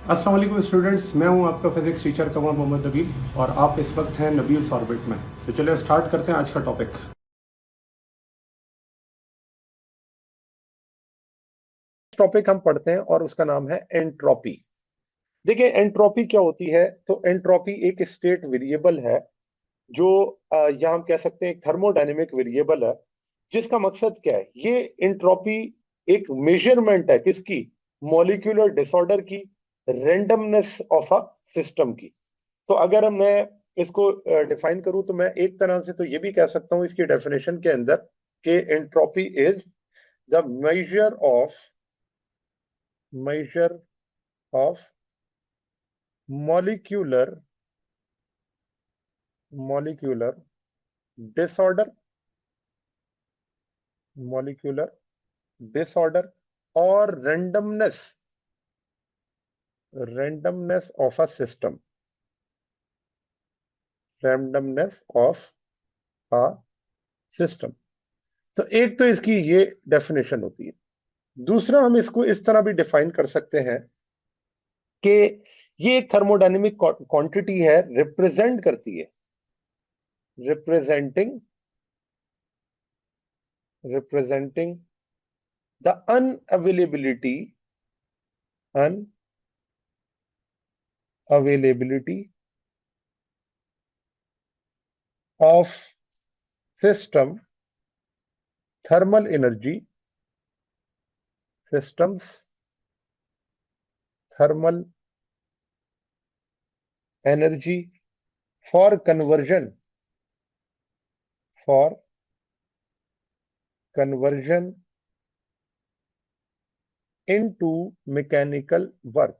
अस्सलाम वालेकुम स्टूडेंट्स, मैं हूं आपका फिजिक्स टीचर कमर मोहम्मद नबील और आप इस वक्त हैं नबील्स ऑर्बिट में। तो चलिए स्टार्ट करते हैं आज का टॉपिक। टॉपिक हम पढ़ते हैं और उसका नाम है एंट्रोपी। देखिए एंट्रोपी क्या होती है। तो एंट्रोपी एक स्टेट वेरिएबल है जो या हम कह सकते हैं एक थर्मोडायनेमिक वेरिएबल है, जिसका मकसद क्या है। ये एंट्रोपी एक मेजरमेंट है किसकी? मॉलिक्यूलर डिसऑर्डर की, रेंडमनेस ऑफ अ सिस्टम की। तो अगर मैं इसको डिफाइन करूं तो मैं एक तरह से तो ये भी कह सकता हूं इसकी डेफिनेशन के अंदर कि entropy is the measure of molecular molecular disorder molecular disorder और randomness of a system randomness of a system. तो एक तो इसकी ये डेफिनेशन होती है। दूसरा हम इसको इस तरह भी डिफाइन कर सकते हैं कि ये एक थर्मोडायनेमिक क्वांटिटी है, रिप्रेजेंट करती है, representing representing the unavailability of system thermal energy systems thermal energy for conversion into mechanical work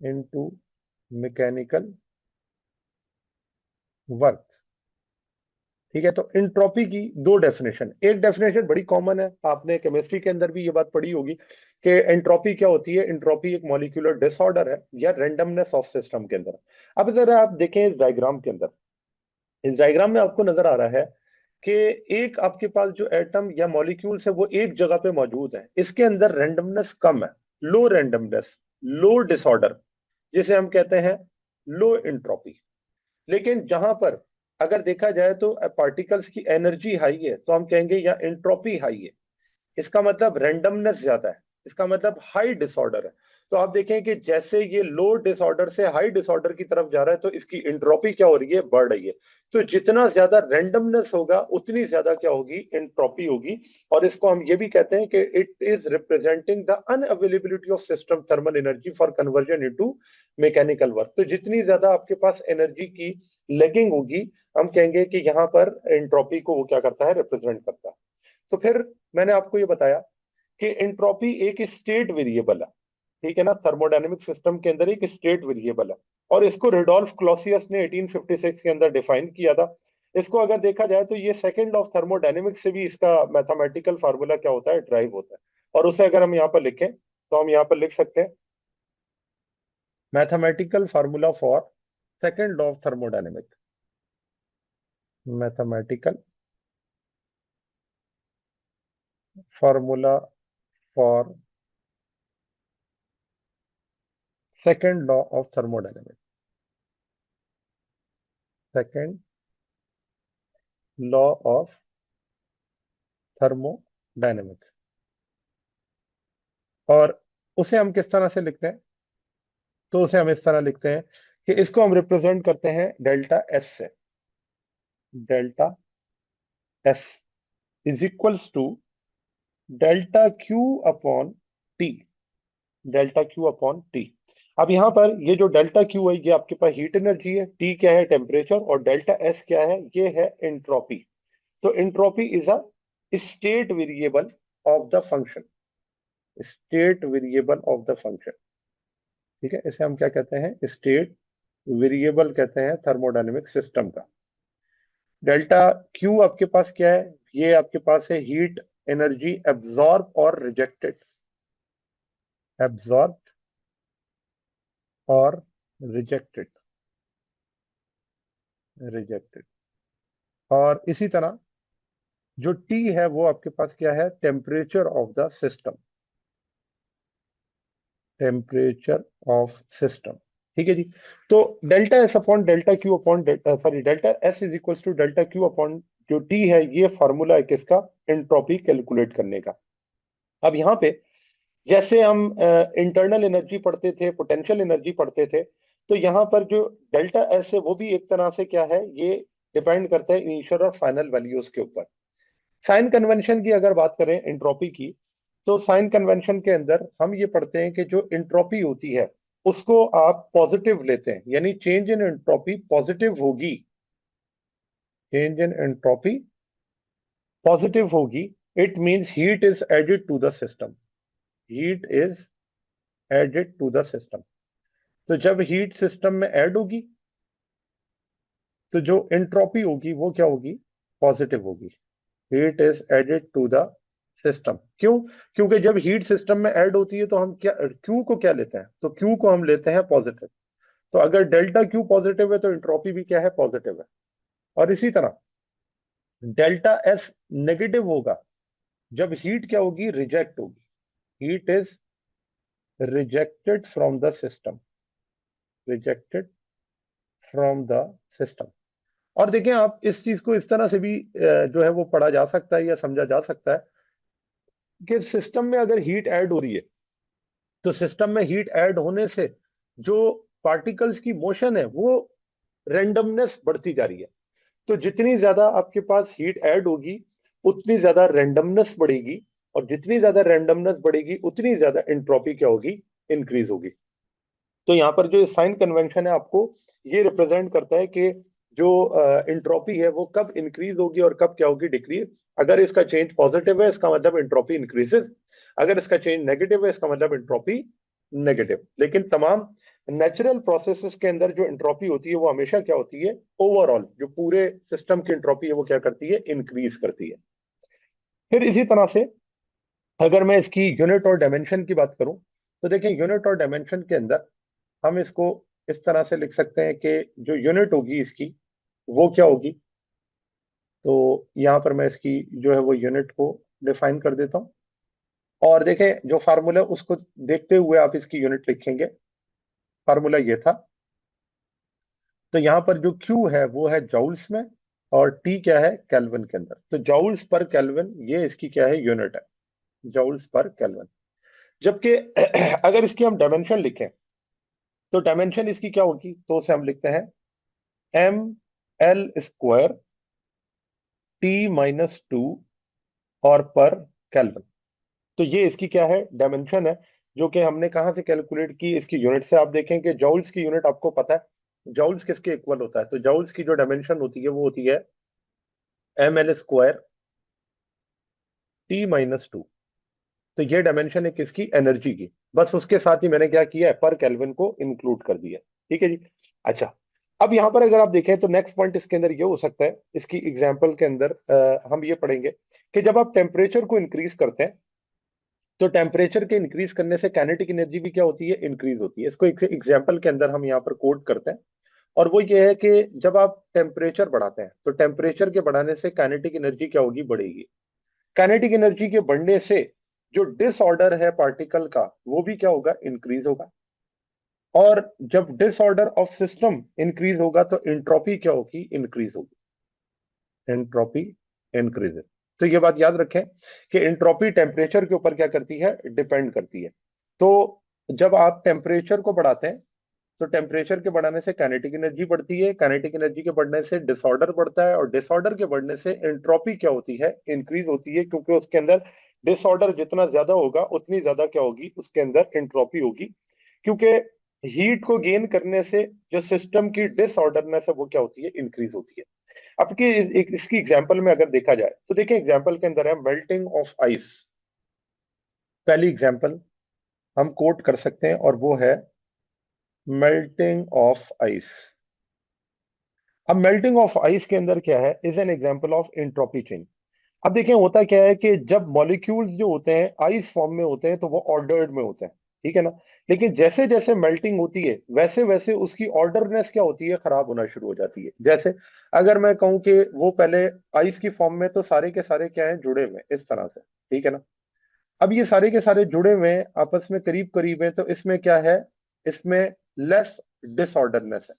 into mechanical work। ठीक है, तो इंट्रोपी की दो डेफिनेशन। एक डेफिनेशन बड़ी कॉमन है, आपने केमिस्ट्री के अंदर भी ये बात पढ़ी होगी कि एंट्रोपी क्या होती है। एंट्रोपी एक मॉलिक्यूलर डिसऑर्डर है या रेंडमनेस ऑफ सिस्टम के अंदर। अब इधर आप देखें इस डायग्राम के अंदर, इस डायग्राम में आपको नजर आ रहा है कि एक आपके पास जो एटम या मॉलिक्यूल्स है वो एक जगह पे मौजूद है, इसके अंदर रेंडमनेस कम है, लो रेंडमनेस, लो डिसऑर्डर, जिसे हम कहते हैं लो एंट्रोपी। लेकिन जहां पर अगर देखा जाए तो पार्टिकल्स की एनर्जी हाई है तो हम कहेंगे या एंट्रोपी हाई है। इसका मतलब रेंडमनेस ज्यादा है, इसका मतलब हाई डिसऑर्डर है। तो आप देखें कि जैसे ये लो डिसऑर्डर से हाई डिसऑर्डर की तरफ जा रहा है तो इसकी एंट्रोपी क्या हो रही है? बढ़ रही है। तो जितना ज्यादा रेंडमनेस होगा उतनी ज्यादा क्या होगी? एंट्रोपी होगी। और इसको हम ये भी कहते हैं कि it is representing the unavailability of system thermal energy for conversion into mechanical work. तो जितनी ज्यादा आपके पास एनर्जी की लेगिंग होगी, हम कहेंगे कि यहाँ पर एंट्रोपी को वो क्या करता है? रिप्रेजेंट करता है। तो फिर मैंने आपको ये बताया कि एंट्रोपी एक स्टेट वेरिएबल है, ठीक है ना। थर्मोडायनेमिक सिस्टम के अंदर एक स्टेट वेरिएबल है और इसको रेडोल्फ क्लॉसियस ने 1856 के अंदर डिफाइन किया था। इसको अगर देखा जाए तो ये सेकंड ऑफ थर्मोडायनेमिक्स से भी इसका मैथमेटिकल फार्मूला क्या होता है? ड्राइव होता है। और उसे अगर हम यहाँ पर लिखें तो हम यहाँ पर लिख सकते हैं mathematical formula for second law of thermodynamic mathematical formula for second law of thermodynamic second law of thermodynamic. और उसे हम किस तरह से लिखते हैं? तो उसे हम इस तरह लिखते हैं कि इसको हम रिप्रेजेंट करते हैं डेल्टा एस से। Delta S is equals to delta Q upon T. Delta Q upon T. अब यहां पर ये जो डेल्टा क्यू है ये आपके पास हीट एनर्जी है, टी क्या है? टेम्परेचर। और डेल्टा एस क्या है? ये है एंट्रोपी। तो entropy is a state variable of the function. State variable of the function, ठीक है। इसे हम क्या कहते हैं? स्टेट वेरिएबल कहते हैं थर्मोडायनेमिक सिस्टम का। डेल्टा क्यू आपके पास क्या है? ये आपके पास है हीट एनर्जी एब्जॉर्ब और रिजेक्टेड। एब्जॉर्ब और रिजेक्टेड रिजेक्टेड। और इसी तरह जो टी है वो आपके पास क्या है? Temperature of the system. Temperature of system. ठीक है जी। तो delta S upon delta Q upon sorry delta S is equal to delta Q upon जो टी है, ये फॉर्मूला है किसका? एंट्रोपी कैलकुलेट करने का। अब यहाँ पे जैसे हम इंटरनल एनर्जी पढ़ते थे, पोटेंशियल एनर्जी पढ़ते थे, तो यहाँ पर जो डेल्टा एस है वो भी एक तरह से क्या है, ये डिपेंड करता है इनिशियल और फाइनल वैल्यूज के ऊपर। साइन कन्वेंशन की अगर बात करें एंट्रोपी की, तो साइन कन्वेंशन के अंदर हम ये पढ़ते हैं कि जो एंट्रोपी होती है उसको आप पॉजिटिव लेते हैं, यानी चेंज इन एंट्रोपी पॉजिटिव होगी। चेंज इन एंट्रोपी पॉजिटिव होगी, it means heat is added to the system. Heat is added to the system. तो जब हीट सिस्टम में ऐड होगी तो जो एंट्रोपी होगी वो क्या होगी? पॉजिटिव होगी। Heat is added to the system. क्यों? क्योंकि जब हीट सिस्टम में ऐड होती है तो हम क्या क्यू को क्या लेते हैं? तो क्यू को हम लेते हैं पॉजिटिव। तो अगर डेल्टा क्यू पॉजिटिव है तो एंट्रोपी भी क्या है? पॉजिटिव है। और इसी तरह डेल्टा एस नेगेटिव होगा जब हीट क्या होगी? रिजेक्ट होगी। Heat is rejected from the system. Rejected from the system. और देखें, आप इस चीज को इस तरह से भी जो है वो पढ़ा जा सकता है या समझा जा सकता है कि सिस्टम में अगर हीट ऐड हो रही है तो सिस्टम में हीट ऐड होने से जो पार्टिकल्स की मोशन है वो रेंडमनेस बढ़ती जा रही है। तो जितनी ज्यादा आपके पास हीट ऐड होगी उतनी ज्यादा रेंडमनेस बढ़ेगी, और जितनी ज्यादा रेंडमनेस बढ़ेगी उतनी ज्यादा एंट्रोपी क्या होगी? इंक्रीज होगी। तो यहाँ पर जो साइन कन्वेंशन है आपको ये रिप्रेजेंट करता है कि जो एंट्रोपी है वो कब इंक्रीज होगी और कब क्या होगी? डिक्रीज। अगर इसका चेंज पॉजिटिव है इसका मतलब एंट्रोपी इंक्रीजेस, अगर इसका चेंज नेगेटिव है इसका मतलब एंट्रोपी नेगेटिव। लेकिन तमाम नेचुरल प्रोसेसेस के अंदर जो एंट्रोपी होती है वो हमेशा क्या होती है? ओवरऑल जो पूरे सिस्टम की एंट्रोपी है वो क्या करती है? इंक्रीज करती है। फिर इसी तरह से अगर मैं इसकी यूनिट और डायमेंशन की बात करूं, तो देखिए यूनिट और डायमेंशन के अंदर हम इसको इस तरह से लिख सकते हैं कि जो यूनिट होगी इसकी वो क्या होगी? तो यहां पर मैं इसकी जो है वो यूनिट को डिफाइन कर देता हूं। और देखें जो फार्मूला उसको देखते हुए आप इसकी यूनिट लिखेंगे। फार्मूला ये था। तो यहां पर जो Q है वो है जॉउल्स में, और T क्या है? केल्विन के अंदर। तो जॉउल्स पर केल्विन ये इसकी क्या है? यूनिट है। जॉउल्स पर केल्विन। जबकि अगर इसकी हम डायमेंशन लिखें तो डायमेंशन इसकी क्या होगी? तो उसे हम लिखते हैं ml² T-2 और पर केल्विन। तो ये इसकी क्या है? डायमेंशन है, जो कि हमने कहां से कैलकुलेट की? इसकी यूनिट से। आप देखें कि जॉउल्स की यूनिट आपको पता है जॉउल्स किसके इक्वल होता है? तो जॉउल्स की जो डायमेंशन होती है वो होती है ml² T-2। तो ये डायमेंशन है किसकी? एनर्जी की। बस उसके साथ ही मैंने क्या किया है? पर केल्विन को इंक्लूड कर दिया। ठीक है जी। अच्छा, अब यहां पर अगर आप देखें तो नेक्स्ट पॉइंट इसके अंदर ये हो सकता है, इसकी एग्जांपल के अंदर हम ये पढ़ेंगे कि जब आप टेम्परेचर को इंक्रीज करते हैं तो टेम्परेचर के इंक्रीज करने से काइनेटिक एनर्जी भी क्या होती है? इंक्रीज होती है। इसको एक एग्जांपल के अंदर हम यहाँ पर कोट करते हैं, और वो ये है कि जब आप टेम्परेचर बढ़ाते हैं तो टेम्परेचर के बढ़ाने से काइनेटिक एनर्जी क्या होगी? बढ़ेगी। काइनेटिक एनर्जी के बढ़ने से जो डिसऑर्डर है पार्टिकल का वो भी क्या होगा? इंक्रीज होगा। और जब डिसऑर्डर ऑफ सिस्टम इंक्रीज होगा तो एंट्रोपी क्या होगी? इंक्रीज होगी। Entropy increases. तो ये बात याद रखें कि एंट्रोपी टेम्परेचर के ऊपर क्या करती है? डिपेंड करती है। तो जब आप टेम्परेचर को बढ़ाते हैं तो टेम्परेचर के बढ़ाने से काइनेटिक एनर्जी बढ़ती है, काइनेटिक एनर्जी के बढ़ने से डिसऑर्डर बढ़ता है, और डिसऑर्डर के बढ़ने से एंट्रोपी क्या होती है? इंक्रीज होती है, क्योंकि उसके अंदर डिसऑर्डर जितना ज्यादा होगा उतनी ज्यादा क्या होगी? उसके अंदर एंट्रोपी होगी। क्योंकि हीट को गेन करने से जो सिस्टम की डिसऑर्डरनेस है वो क्या होती है? इंक्रीज होती है। अब की इसकी एग्जांपल में अगर देखा जाए तो देखिए एग्जांपल के अंदर है मेल्टिंग ऑफ आइस। पहली एग्जांपल हम कोट कर सकते हैं और वो है मेल्टिंग ऑफ आइस। अब मेल्टिंग ऑफ आइस के अंदर क्या है? Is an example of entropy change. अब देखिए होता क्या है कि जब मॉलिक्यूल्स जो होते हैं आइस फॉर्म में होते हैं तो वो ऑर्डर्ड में होते हैं, ठीक है ना। लेकिन जैसे जैसे मेल्टिंग होती है वैसे वैसे उसकी ऑर्डरनेस क्या होती है? खराब होना शुरू हो जाती है। जैसे अगर मैं कहूं कि वो पहले आइस की फॉर्म में तो सारे के सारे क्या है? जुड़े हुए इस तरह से, ठीक है ना। अब ये सारे के सारे जुड़े हुए हैं, आपस में करीब करीब है, तो इसमें क्या है, इसमें लेस डिसऑर्डरनेस है।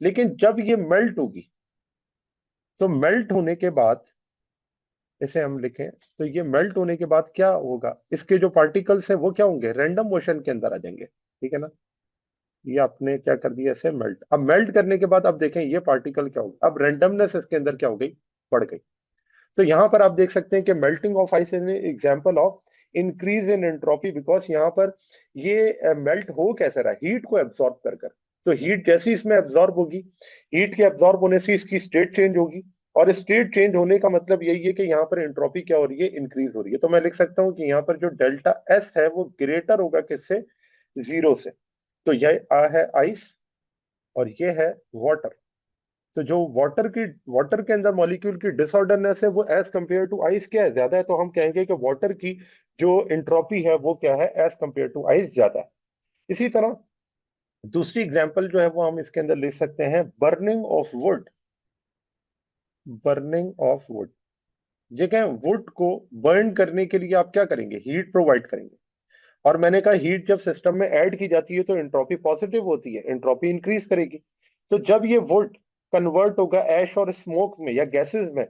लेकिन जब ये मेल्ट होगी, तो मेल्ट होने के बाद इसे हम लिखें, तो ये मेल्ट होने के बाद क्या होगा, इसके जो पार्टिकल्स हैं वो क्या होंगे, रैंडम मोशन के अंदर आ जाएंगे। ठीक है ना, ये आपने क्या कर दिया, ऐसे मेल्ट। अब मेल्ट करने के बाद अब देखें ये पार्टिकल क्या होगा, अब रैंडमनेस इसके अंदर क्या हो गई, बढ़ गई। तो यहां पर आप देख सकते हैं कि melting of ice is example of increase in entropy, because यहाँ पर ये मेल्ट हो कैसे रहा है, हीट को एब्जॉर्ब कर कर। तो हीट जैसी इसमें एब्जॉर्ब होगी, हीट के एब्जॉर्ब होने से इसकी स्टेट चेंज होगी, और स्टेट चेंज होने का मतलब यही है कि यहाँ पर एंट्रोपी क्या हो रही है, इंक्रीज हो रही है। तो मैं लिख सकता हूँ कि यहाँ पर जो डेल्टा एस है वो ग्रेटर होगा किससे, जीरो से। तो यह आ है आइस और ये है वाटर। तो जो वाटर के अंदर मॉलिक्यूल की डिसऑर्डरनेस है वो एज कंपेयर टू आइस क्या है, ज्यादा है। तो हम कहेंगे कि वाटर की जो एंट्रोपी है वो क्या है, एज कंपेयर टू आइस ज्यादा है। इसी तरह दूसरी एग्जांपल जो है वो हम इसके अंदर ले सकते हैं, burning of would. Burning of would, ये क्या है, वुड को बर्न करने के लिए आप क्या करेंगे, हीट प्रोवाइड करेंगे। और मैंने कहा हीट जब सिस्टम में ऐड की जाती है तो एंट्रोपी पॉजिटिव होती है, एंट्रोपी इंक्रीज करेगी। तो जब ये वुड कन्वर्ट होगा ऐश और स्मोक में या गैसेस में,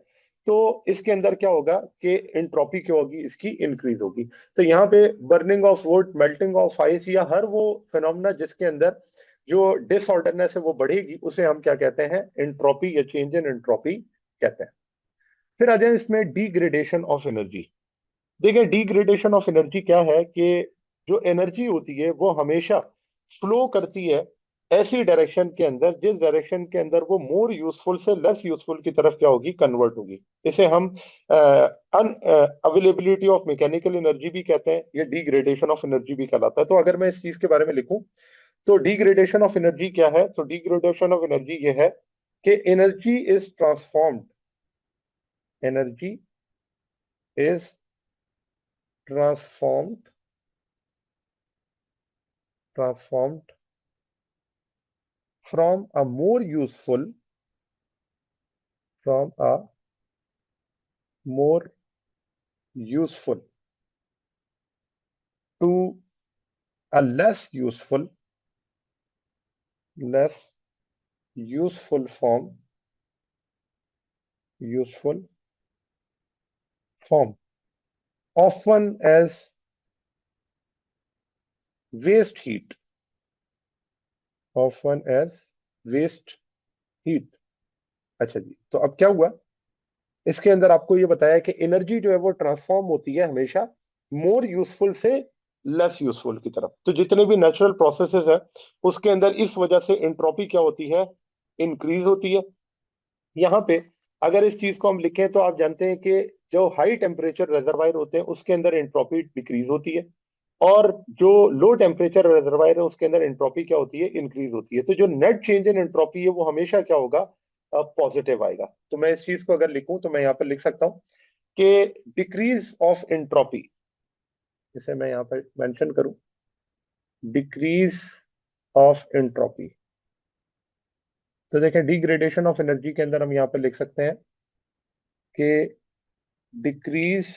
तो इसके अंदर क्या होगा कि एंट्रोपी क्या होगी, इसकी इंक्रीज होगी। तो यहाँ पे burning of would, melting of ice, या हर वो फिनोमेना जिसके अंदर जो डिसऑर्डरनेस है वो बढ़ेगी, उसे हम क्या कहते हैं, एंट्रोपी या चेंज इन एंट्रोपी कहते हैं। फिर आ जाए इसमें डिग्रेडेशन ऑफ एनर्जी। देखिए डिग्रेडेशन ऑफ एनर्जी क्या है कि जो एनर्जी होती है वो हमेशा फ्लो करती है ऐसी डायरेक्शन के अंदर जिस डायरेक्शन के अंदर वो मोर यूजफुल से लेस यूजफुल की तरफ क्या होगी, कन्वर्ट होगी। इसे हम अन अवेलेबिलिटी ऑफ मैकेनिकल एनर्जी भी कहते हैं, ये डिग्रेडेशन ऑफ एनर्जी भी कहलाता है। तो अगर मैं इस चीज के बारे में लिखूं, तो डिग्रेडेशन ऑफ एनर्जी क्या है, तो डिग्रेडेशन ऑफ एनर्जी ये है कि energy is transformed, energy is transformed, transformed from a more useful, from a more useful to a less useful form, useful form, often as waste heat, often as waste heat। अच्छा जी, तो अब क्या हुआ, इसके अंदर आपको ये बताया कि एनर्जी जो है वो ट्रांसफॉर्म होती है हमेशा मोर यूजफुल से लेस यूजफुल की तरफ। तो जितने भी नेचुरल प्रोसेसेस है उसके अंदर इस वजह से एंट्रोपी क्या होती है, इंक्रीज होती है। यहाँ पे अगर इस चीज को हम लिखें तो आप जानते हैं कि जो हाई टेम्परेचर रिजर्वायर होते हैं उसके अंदर एंट्रोपी डिक्रीज होती है, और जो लो टेम्परेचर रिजर्वायर है उसके अंदर एंट्रोपी क्या होती है, इंक्रीज होती है। तो जो नेट चेंज इन एंट्रोपी है वो हमेशा क्या होगा, पॉजिटिव आएगा। तो मैं इस चीज को अगर लिखूं तो मैं यहाँ पर लिख सकता हूँ कि डिक्रीज ऑफ एंट्रोपी, इसे मैं यहाँ पर मेंशन करूं, डिक्रीज ऑफ एंट्रोपी। तो देखें डिग्रेडेशन ऑफ एनर्जी के अंदर हम यहाँ पर लिख सकते हैं कि decrease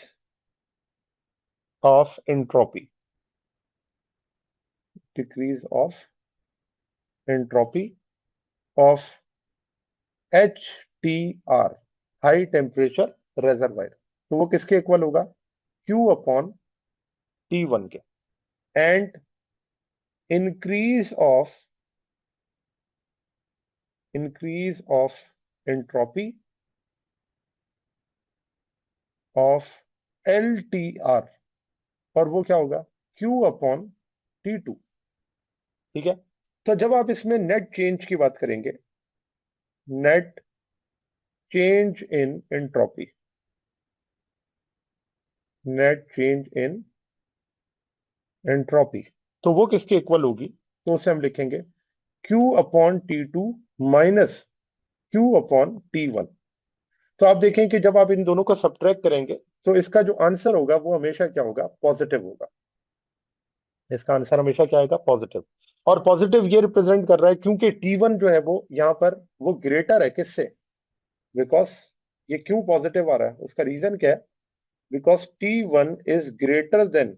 of entropy, decrease of entropy of H T R, high temperature reservoir. तो वो किसके इक्वल होगा, क्यू अपॉन टी वन के। And increase of entropy of L T R, और वो क्या होगा, क्यू अपॉन टी टू। ठीक है, तो जब आप इसमें नेट चेंज की बात करेंगे, net change in entropy, net change in entropy, तो वो किसके इक्वल होगी, तो उसे हम लिखेंगे Q upon T two minus Q upon T one. तो आप देखें कि जब आप इन दोनों को सब्ट्रैक्ट करेंगे तो इसका जो आंसर होगा वो हमेशा क्या होगा, पॉजिटिव होगा। इसका आंसर हमेशा क्या आएगा, पॉजिटिव। और पॉजिटिव ये रिप्रेजेंट कर रहा है क्योंकि टी वन जो है वो यहाँ पर वो ग्रेटर है किससे, बिकॉज ये क्यों पॉजिटिव आ रहा है, उसका रीजन क्या है, because T1 is greater than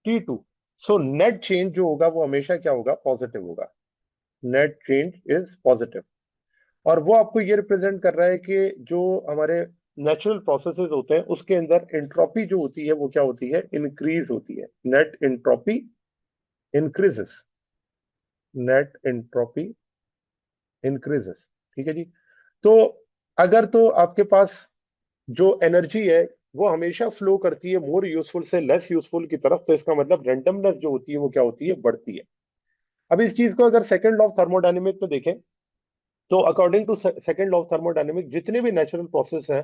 T2, so net change जो होगा वो हमेशा क्या होगा, पॉजिटिव होगा। Net change is positive. और वो आपको ये रिप्रेजेंट कर रहा है कि जो हमारे नेचुरल प्रोसेसेस होते हैं उसके अंदर एंट्रोपी जो होती है वो क्या होती है, इंक्रीज होती है। Net entropy increases, net entropy increases. ठीक है जी। तो अगर तो आपके पास जो एनर्जी है वो हमेशा फ्लो करती है मोर यूजफुल से लेस यूजफुल की तरफ, तो इसका मतलब रेंडमनेस जो होती है वो क्या होती है, बढ़ती है। अब इस चीज को अगर सेकंड लॉ ऑफ थर्मोडायनेमिक में देखें, तो according to second law of thermodynamic, जितने भी नेचुरल प्रोसेस हैं,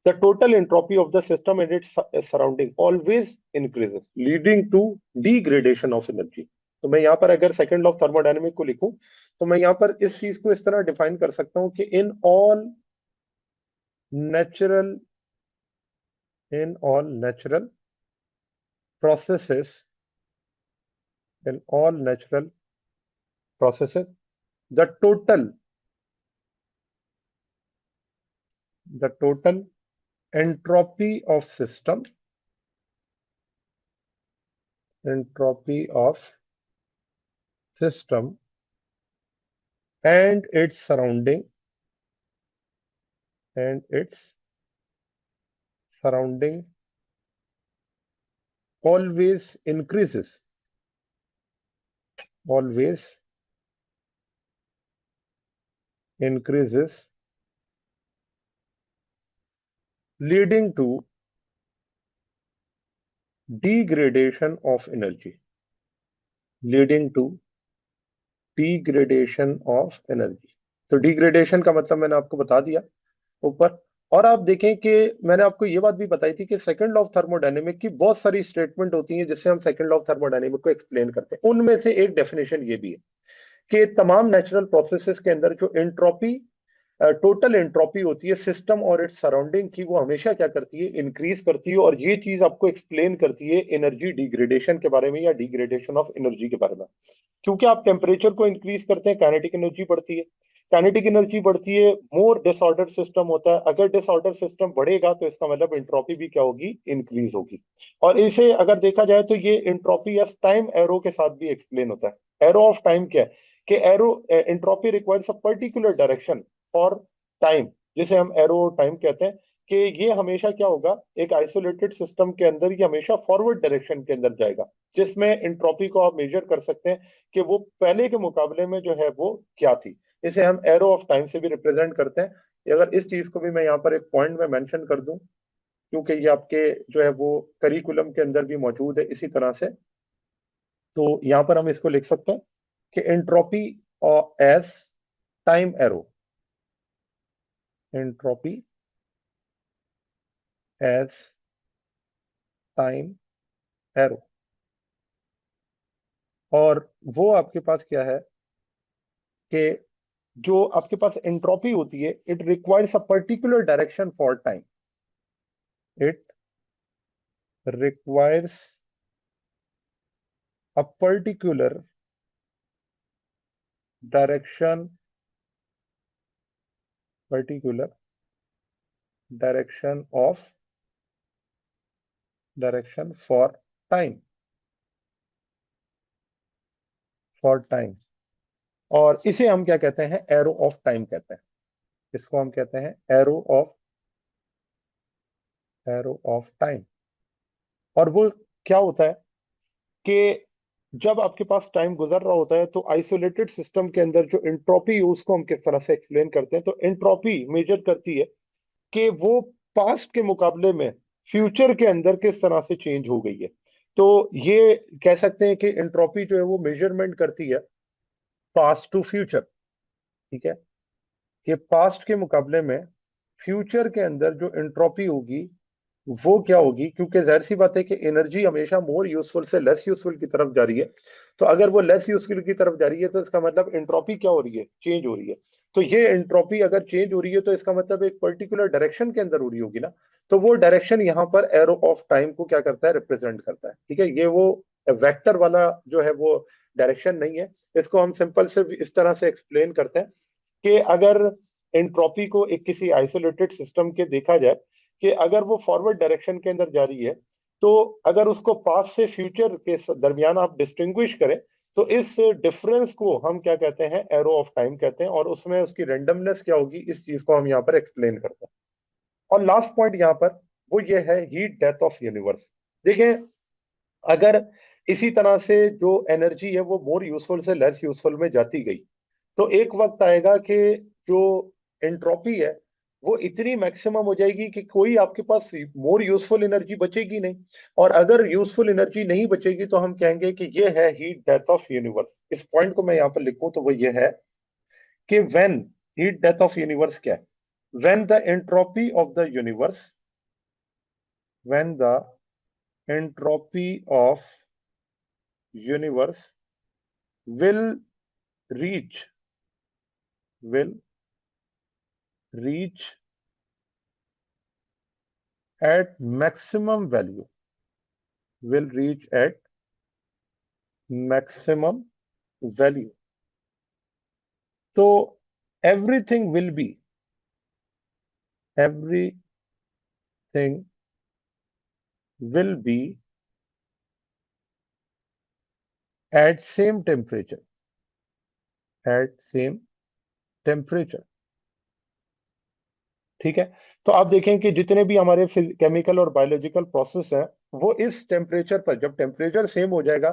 the total entropy of the system and its surrounding always increases leading to degradation of energy. तो मैं यहाँ पर अगर सेकंड लॉ ऑफ थर्मोडायनेमिक को लिखूं, तो मैं यहाँ पर इस चीज को इस तरह डिफाइन कर सकता हूं कि natural in all natural processes in all natural processes, the total entropy of system, entropy of system and its surrounding, and its surrounding always increases, always increases, leading to degradation of energy, leading to degradation of energy। तो degradation का मतलब मैंने आपको बता दिया ऊपर। और आप देखें कि मैंने आपको ये बात भी बताई थी कि सेकंड लॉ ऑफ थर्मोडायनेमिक की बहुत सारी स्टेटमेंट होती हैं जिससे हम सेकंड लॉ ऑफ थर्मोडायनेमिक को एक्सप्लेन करते हैं। उनमें से एक डेफिनेशन ये भी है कि तमाम नेचुरल प्रोसेसेस के अंदर जो एंट्रोपी, टोटल एंट्रोपी होती है सिस्टम और इट्स सराउंडिंग की, वो हमेशा क्या करती है, इंक्रीज करती है। और ये चीज आपको एक्सप्लेन करती है एनर्जी डिग्रेडेशन के बारे में या डिग्रेडेशन ऑफ एनर्जी के बारे में। क्योंकि आप टेम्परेचर को इंक्रीज करते हैं, काइनेटिक एनर्जी बढ़ती है। काइनेटिक एनर्जी बढ़ती है, मोर डिसऑर्डर सिस्टम होता है। अगर डिसऑर्डर सिस्टम बढ़ेगा तो इसका मतलब एंट्रोपी भी क्या होगी, इंक्रीज होगी। और इसे अगर देखा जाए तो ये एंट्रोपी या टाइम एरो के साथ भी एक्सप्लेन होता है। एरो ऑफ टाइम क्या है कि arrow entropy requires a particular direction for time, जिसे हम एरो टाइम कहते हैं। कि ये हमेशा क्या होगा, एक आइसोलेटेड सिस्टम के अंदर ये हमेशा फॉरवर्ड डायरेक्शन के अंदर जाएगा, जिसमें एंट्रोपी को आप मेजर कर सकते हैं कि वो पहले के मुकाबले में जो है वो क्या थी। इसे हम एरो ऑफ टाइम से भी रिप्रेजेंट करते हैं। अगर इस चीज को भी मैं यहाँ पर एक पॉइंट में मेंशन कर दूं, क्योंकि ये आपके जो है वो करिकुलम के अंदर भी मौजूद है इसी तरह से, तो यहाँ पर हम इसको लिख सकते हैं कि entropy as time arrow, entropy as time arrow. और वो आपके पास क्या है कि जो आपके पास एंट्रोपी होती है, it requires a particular direction for time, it requires a particular direction, particular direction of direction for time, for time। और इसे हम क्या कहते हैं, एरो ऑफ टाइम कहते हैं। इसको हम कहते हैं एरो ऑफ टाइम। और वो क्या होता है कि जब आपके पास टाइम गुजर रहा होता है तो आइसोलेटेड सिस्टम के अंदर जो एंट्रोपी है उसको हम किस तरह से एक्सप्लेन करते हैं। तो एंट्रोपी मेजर करती है कि वो पास्ट के मुकाबले में फ्यूचर के अंदर किस तरह से चेंज हो गई है। तो ये कह सकते हैं कि एंट्रोपी जो है वो मेजरमेंट करती है पास्ट टू फ्यूचर। ठीक है, कि पास्ट के मुकाबले में फ्यूचर के अंदर जो एंट्रोपी होगी वो क्या होगी, क्योंकि जाहिर सी बात है कि एनर्जी हमेशा मोर यूजफुल से लेस यूजफुल की तरफ जा रही है। तो अगर वो लेस यूजफुल की तरफ जा रही है तो इसका मतलब एंट्रोपी क्या हो रही है, चेंज हो रही है। तो ये एंट्रोपी अगर चेंज हो रही है तो इसका मतलब एक पर्टिकुलर डायरेक्शन के अंदर हो रही होगी ना। तो वो डायरेक्शन यहाँ पर एरो ऑफ टाइम को क्या करता है, रिप्रेजेंट करता है। ठीक है, ये वो वेक्टर वाला जो है वो डायरेक्शन नहीं है। इसको हम सिंपल से इस तरह से एक्सप्लेन करते हैं कि अगर एंट्रोपी को एक किसी आइसोलेटेड सिस्टम के देखा जाए कि अगर वो फॉरवर्ड डायरेक्शन के अंदर जा रही है, तो अगर उसको पास्ट से फ्यूचर के दरमियान आप डिस्टिंग्विश करें, तो इस डिफरेंस को हम क्या कहते हैं, एरो ऑफ टाइम कहते हैं, और उसमें उसकी रेंडमनेस क्या होगी, इस चीज को हम यहाँ पर एक्सप्लेन करते हैं। और लास्ट पॉइंट यहाँ पर वो ये है, हीट डेथ ऑफ यूनिवर्स। देखें, अगर इसी तरह से जो एनर्जी है वो मोर यूजफुल से लेस यूजफुल में जाती गई, तो एक वक्त आएगा कि जो एंट्रोपी है वो इतनी मैक्सिमम हो जाएगी कि कोई आपके पास मोर यूजफुल एनर्जी बचेगी नहीं। और अगर यूजफुल एनर्जी नहीं बचेगी तो हम कहेंगे कि ये है हीट डेथ ऑफ यूनिवर्स। इस पॉइंट को मैं यहाँ पर लिखूं तो वो ये है कि when, heat death of universe क्या है, when the entropy of the universe, when the entropy of universe will reach will reach at maximum value, will reach at maximum value, तो everything will be at same temperature, ठीक है। तो आप देखें कि जितने भी हमारे केमिकल और बायोलॉजिकल प्रोसेस हैं, वो इस टेम्परेचर पर, जब टेम्परेचर सेम हो जाएगा,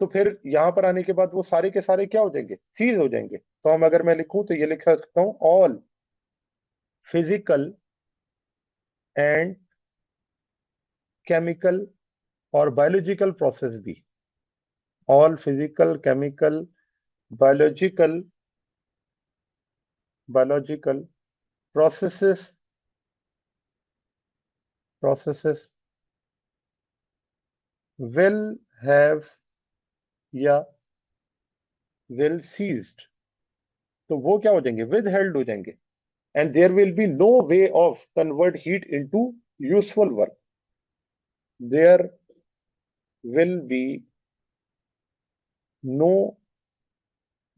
तो फिर यहां पर आने के बाद वो सारे के सारे क्या हो जाएंगे, सीज हो जाएंगे। तो हम अगर मैं लिखूं तो ये लिख सकता हूं, ऑल फिजिकल एंड केमिकल और बायोलॉजिकल प्रोसेस भी, all physical, chemical, biological processes will have या will ceased, तो वो क्या हो जाएंगे, withheld हो जाएंगे, and there will be no way of convert heat into useful work, there will be no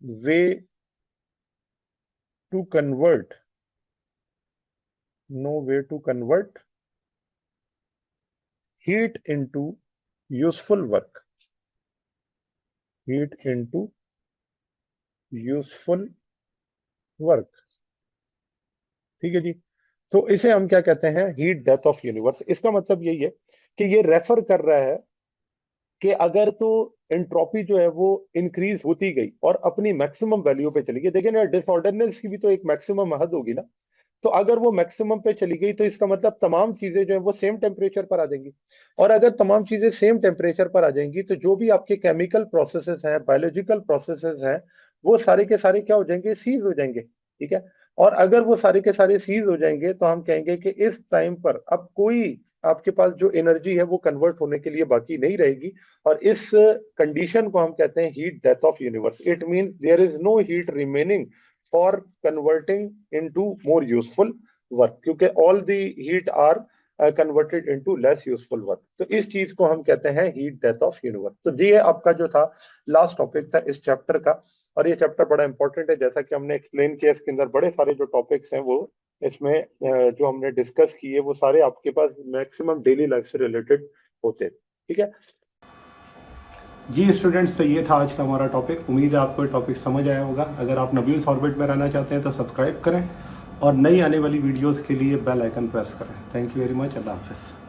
way to convert heat into useful work, ठीक है जी। तो इसे हम क्या कहते हैं, हीट डेथ ऑफ यूनिवर्स। इसका मतलब यही है कि ये रेफर कर रहा है कि अगर तो एंट्रोपी जो है वो इंक्रीज होती गई और अपनी मैक्सिमम वैल्यू पे चली गई, देखिए ना, डिसऑर्डरनेस की भी तो एक मैक्सिमम हद होगी ना, तो अगर वो मैक्सिमम पे चली गई तो इसका मतलब तमाम चीजें जो है वो सेम टेम्परेचर पर आ जाएंगी। और अगर तमाम चीजें सेम टेम्परेचर पर आ जाएंगी तो जो भी आपके केमिकल प्रोसेसेस हैं, बायोलॉजिकल प्रोसेसेस हैं, वो सारे के सारे क्या हो जाएंगे, सीज हो जाएंगे, ठीक है। और अगर वो सारे के सारे सीज हो जाएंगे तो हम कहेंगे कि इस टाइम पर अब कोई आपके पास जो एनर्जी है वो कन्वर्ट होने के लिए बाकी नहीं रहेगी, और इस कंडीशन को हम कहते हैं heat death of universe. It mean there is no heat remaining for converting into more useful work, क्योंकि all the heat are converted into less useful work। तो इस चीज को हम कहते हैं हीट डेथ ऑफ यूनिवर्स। तो ये आपका जो था लास्ट टॉपिक था इस चैप्टर का, और ये चैप्टर बड़ा इंपॉर्टेंट है, जैसा कि हमने एक्सप्लेन किया। इसके अंदर बड़े सारे जो टॉपिक्स हैं वो इसमें जो हमने डिस्कस किए वो सारे आपके पास मैक्सिमम डेली लाइफ से रिलेटेड होते हैं, ठीक है जी स्टूडेंट्स, तो ये था आज का हमारा टॉपिक। उम्मीद है आपको टॉपिक समझ आया होगा। अगर आप नबील्स ऑर्बिट में रहना चाहते हैं तो सब्सक्राइब करें और नई आने वाली वीडियोस के लिए बेल आइकन प्रेस करें। Thank you very much. अल्लाह हाफिज़।